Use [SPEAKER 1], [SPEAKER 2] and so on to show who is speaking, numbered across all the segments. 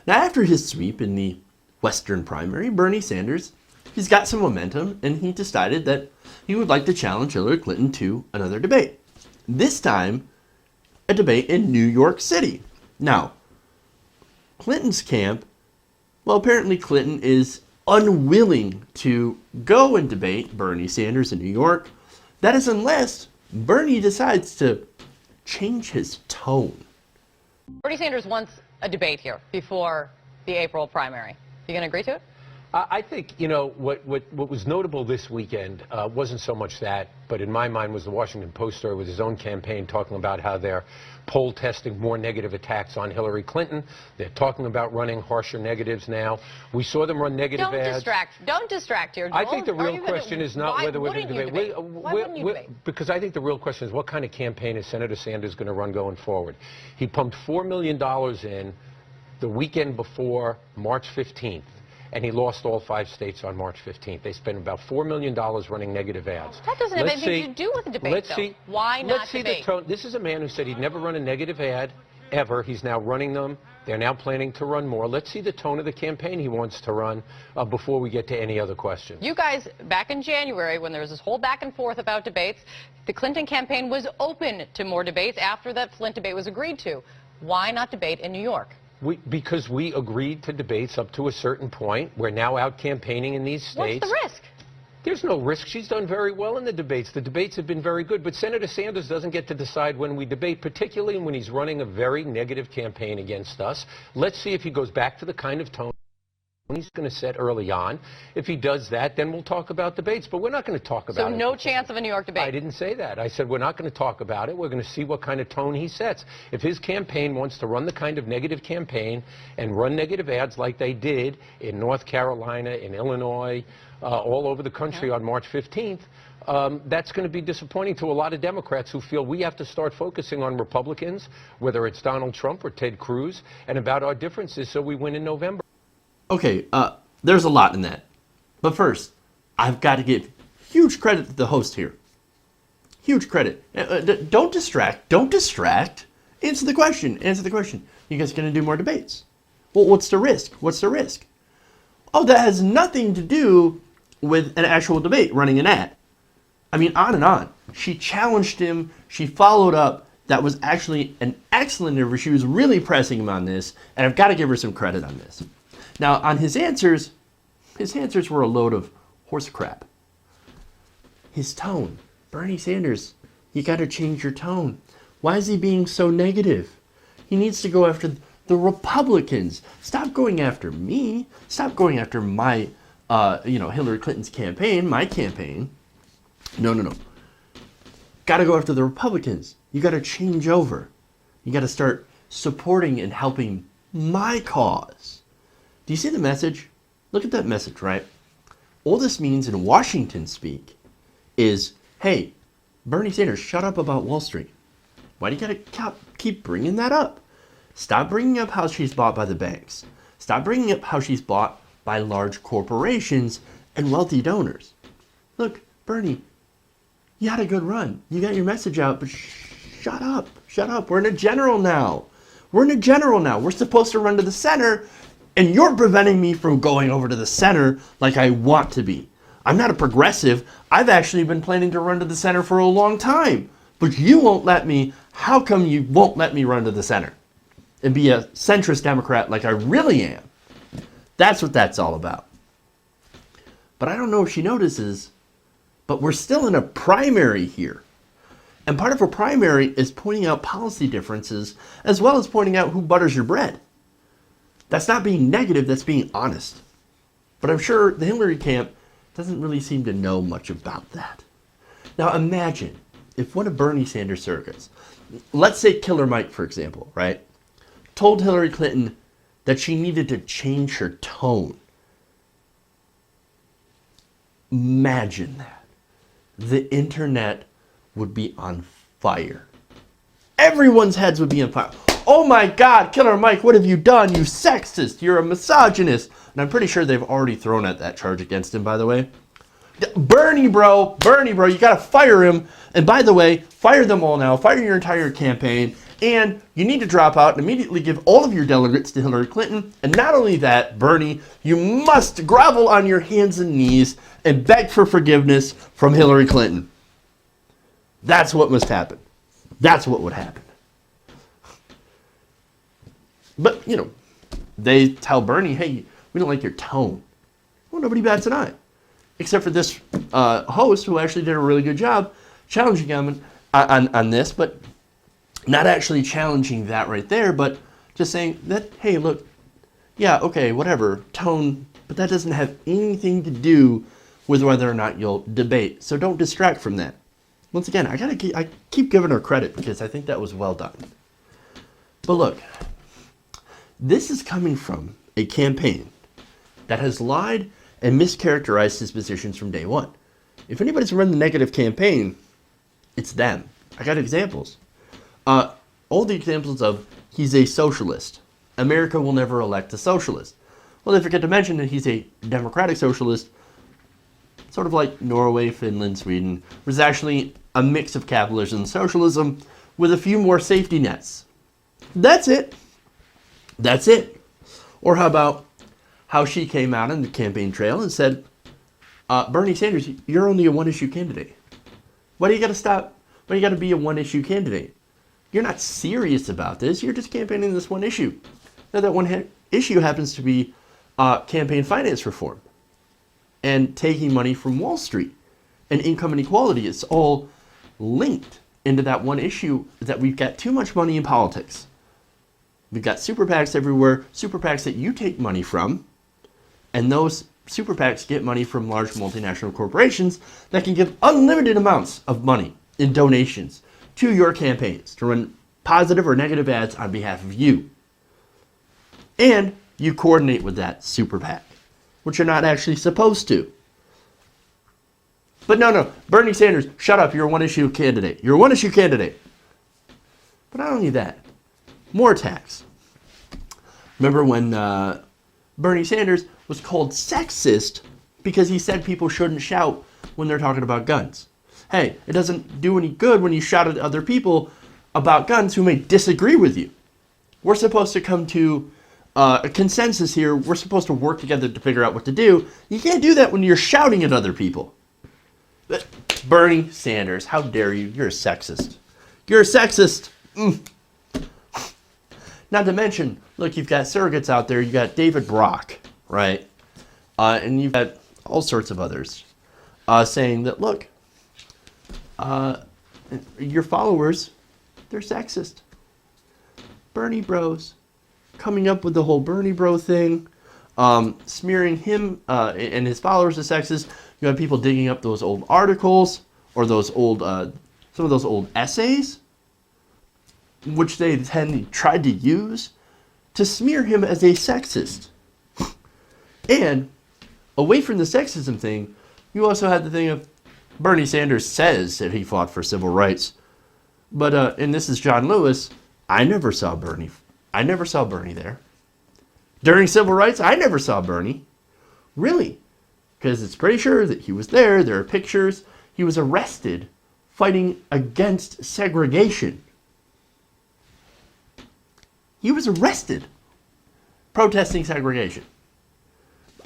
[SPEAKER 1] Now, after his sweep in the Western primary, Bernie Sanders, he's got some momentum, and he decided that he would like to challenge Hillary Clinton to another debate. This time, a debate in New York City. Now, Clinton's camp, well, apparently Clinton is unwilling to go and debate Bernie Sanders in New York. That is unless Bernie decides to change his tone.
[SPEAKER 2] Bernie Sanders wants a debate here before the April primary. You going to agree to it?
[SPEAKER 3] I think, you know, what was notable this weekend wasn't so much that, but in my mind was the Washington Post story with his own campaign talking about how they're poll testing more negative attacks on Hillary Clinton. They're talking about running harsher negatives now. We saw them run negative ads.
[SPEAKER 2] Don't distract here, Joel.
[SPEAKER 3] I think the real question is not whether we're going to debate.
[SPEAKER 2] Why wouldn't you debate?
[SPEAKER 3] Because I think the real question is what kind of campaign is Senator Sanders going to run going forward? He pumped $4 million in the weekend before March 15th. And he lost all 5 states on March 15th. They spent about $4 million running negative ads.
[SPEAKER 2] That doesn't have anything to do with the debate, though. Why not debate?
[SPEAKER 3] The tone. This is a man who said he'd never run a negative ad, ever. He's now running them. They're now planning to run more. Let's see the tone of the campaign he wants to run before we get to any other questions.
[SPEAKER 2] You guys, back in January, when there was this whole back and forth about debates, the Clinton campaign was open to more debates after that Flint debate was agreed to. Why not debate in New York?
[SPEAKER 3] Because we agreed to debates up to a certain point. We're now out campaigning in these states.
[SPEAKER 2] What's the risk?
[SPEAKER 3] There's no risk. She's done very well in the debates. The debates have been very good. But Senator Sanders doesn't get to decide when we debate, particularly when he's running a very negative campaign against us. Let's see if he goes back to the kind of tone he's going to set early on. If he does that, then we'll talk about debates. But we're not going to talk about it.
[SPEAKER 2] So no chance of a New York debate?
[SPEAKER 3] I didn't say that. I said we're not going to talk about it. We're going to see what kind of tone he sets. If his campaign wants to run the kind of negative campaign and run negative ads like they did in North Carolina, in Illinois, all over the country on March 15th, that's going to be disappointing to a lot of Democrats who feel we have to start focusing on Republicans, whether it's Donald Trump or Ted Cruz, and about our differences so we win in November.
[SPEAKER 1] Okay, there's a lot in that. But first, I've got to give huge credit to the host here. Huge credit. Don't distract. Don't distract. Answer the question. Answer the question. You guys going to do more debates? Well, what's the risk? What's the risk? Oh, that has nothing to do with an actual debate, running an ad. I mean, on and on. She challenged him. She followed up. That was actually an excellent interview. She was really pressing him on this, and I've got to give her some credit on this. Now, on his answers were a load of horse crap. His tone. Bernie Sanders, you got to change your tone. Why is he being so negative? He needs to go after the Republicans. Stop going after me. Stop going after my, Hillary Clinton's campaign, my campaign. No. Got to go after the Republicans. You got to change over. You got to start supporting and helping my cause. Do you see the message? Look at that message, right? All this means in Washington speak is, hey, Bernie Sanders, shut up about Wall Street. Why do you gotta keep bringing that up? Stop bringing up how she's bought by the banks. Stop bringing up how she's bought by large corporations and wealthy donors. Look, Bernie, you had a good run. You got your message out, but shut up. Shut up. We're in a general now. We're supposed to run to the center, and you're preventing me from going over to the center like I want to be. I'm not a progressive. I've actually been planning to run to the center for a long time. But you won't let me. How come you won't let me run to the center and be a centrist Democrat like I really am? That's what that's all about. But I don't know if she notices, but we're still in a primary here. And part of a primary is pointing out policy differences as well as pointing out who butters your bread. That's not being negative, that's being honest. But I'm sure the Hillary camp doesn't really seem to know much about that. Now imagine if one of Bernie Sanders' surrogates, let's say Killer Mike, for example, right, told Hillary Clinton that she needed to change her tone. Imagine that. The internet would be on fire. Everyone's heads would be on fire. Oh my God, Killer Mike, what have you done? You sexist. You're a misogynist. And I'm pretty sure they've already thrown out that charge against him, by the way. Bernie, bro, you gotta fire him. And by the way, fire them all now. Fire your entire campaign. And you need to drop out and immediately give all of your delegates to Hillary Clinton. And not only that, Bernie, you must grovel on your hands and knees and beg for forgiveness from Hillary Clinton. That's what must happen. That's what would happen. But, you know, they tell Bernie, hey, we don't like your tone. Well, nobody bats an eye. Except for this host who actually did a really good job challenging him on this, but not actually challenging that right there, but just saying that, hey, look, yeah, okay, whatever, tone, but that doesn't have anything to do with whether or not you'll debate. So don't distract from that. Once again, I keep giving her credit because I think that was well done. But look, this is coming from a campaign that has lied and mischaracterized his positions from day one. If anybody's run the negative campaign, it's them. I got examples. All the examples of he's a socialist. America will never elect a socialist. Well, they forget to mention that he's a democratic socialist, sort of like Norway, Finland, Sweden, was actually a mix of capitalism and socialism with a few more safety nets. That's it. That's it. Or how about how she came out on the campaign trail and said, Bernie Sanders, you're only a one-issue candidate. Why do you got to stop? Why do you got to be a one-issue candidate? You're not serious about this. You're just campaigning this one issue. Now, that one issue happens to be campaign finance reform and taking money from Wall Street and income inequality. It's all linked into that one issue that we've got too much money in politics. We've got super PACs everywhere, super PACs that you take money from, and those super PACs get money from large multinational corporations that can give unlimited amounts of money in donations to your campaigns to run positive or negative ads on behalf of you. And you coordinate with that super PAC, which you're not actually supposed to. But no, Bernie Sanders, shut up, you're a one-issue candidate. You're a one-issue candidate. But not only that, more attacks. Remember when Bernie Sanders was called sexist because he said people shouldn't shout when they're talking about guns. Hey, it doesn't do any good when you shout at other people about guns who may disagree with you. We're supposed to come to a consensus here. We're supposed to work together to figure out what to do. You can't do that when you're shouting at other people. But Bernie Sanders, how dare you? You're a sexist. You're a sexist. Not to mention, look, you've got surrogates out there. You've got David Brock, right? And you've got all sorts of others saying that, look, your followers, they're sexist. Bernie bros. Coming up with the whole Bernie bro thing. Smearing him and his followers as sexist. You have people digging up those old articles or those old, some of those old essays, which they then tried to use to smear him as a sexist. And away from the sexism thing, you also had the thing of Bernie Sanders says that he fought for civil rights. But, and this is John Lewis, I never saw Bernie. I never saw Bernie there. During civil rights, I never saw Bernie. Really? Because it's pretty sure that he was there. There are pictures. He was arrested fighting against segregation. He was arrested protesting segregation.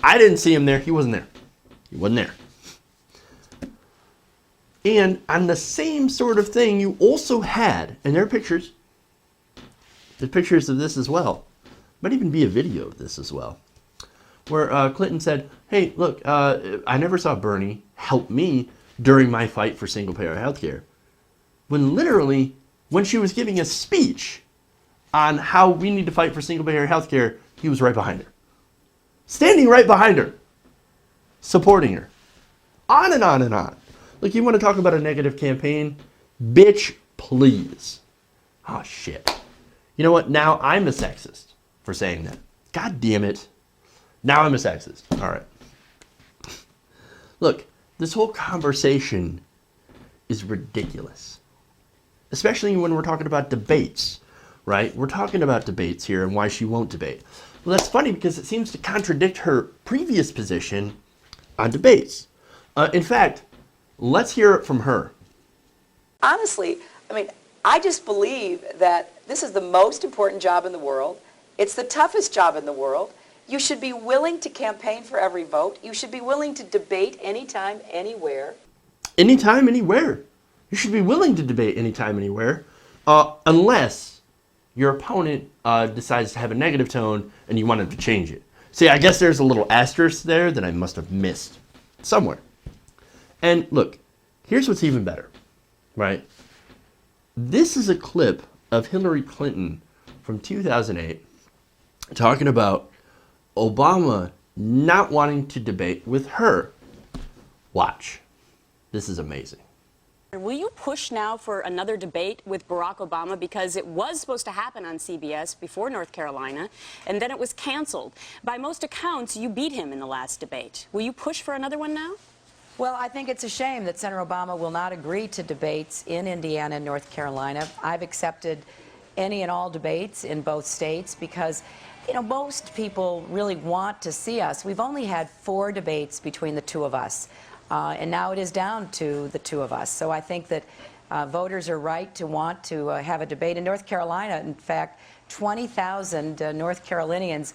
[SPEAKER 1] I didn't see him there. He wasn't there. He wasn't there. And on the same sort of thing, you also had, and there are pictures. There's pictures of this as well. Might even be a video of this as well. Where Clinton said, hey, look, I never saw Bernie help me during my fight for single-payer healthcare. When literally, when she was giving a speech on how we need to fight for single-payer healthcare, he was right behind her. Standing right behind her. Supporting her. On and on and on. Look, you want to talk about a negative campaign? Bitch, please. Oh, shit. You know what? Now I'm a sexist for saying that. God damn it. Now I'm a sexist. All right. Look, this whole conversation is ridiculous. Especially when we're talking about debates, right? We're talking about debates here and why she won't debate. Well, that's funny because it seems to contradict her previous position on debates. In fact, let's hear it from her.
[SPEAKER 4] Honestly, I mean, I just believe that this is the most important job in the world. It's the toughest job in the world. You should be willing to campaign for every vote. You should be willing to debate anytime, anywhere.
[SPEAKER 1] Anytime, anywhere. You should be willing to debate anytime, anywhere, unless your opponent decides to have a negative tone and you wanted to change it. See, I guess there's a little asterisk there that I must have missed somewhere. And look, here's what's even better, right? This is a clip of Hillary Clinton from 2008 talking about Obama not wanting to debate with her. Watch. This is amazing.
[SPEAKER 5] Will you push now for another debate with Barack Obama, because it was supposed to happen on CBS before North Carolina, and then it was canceled? By most accounts, you beat him in the last debate. Will you push for another one now?
[SPEAKER 6] Well, I think it's a shame that Senator Obama will not agree to debates in Indiana and North Carolina. I've accepted any and all debates in both states because, you know, most people really want to see us. We've only had 4 debates between the two of us. And now it is down to the two of us. So I think that voters are right to want to have a debate. In North Carolina, in fact, 20,000 North Carolinians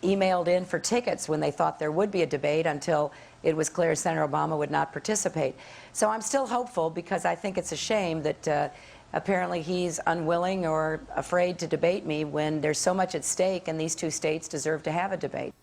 [SPEAKER 6] emailed in for tickets when they thought there would be a debate until it was clear Senator Obama would not participate. So I'm still hopeful because I think it's a shame that apparently he's unwilling or afraid to debate me when there's so much at stake and these two states deserve to have a debate.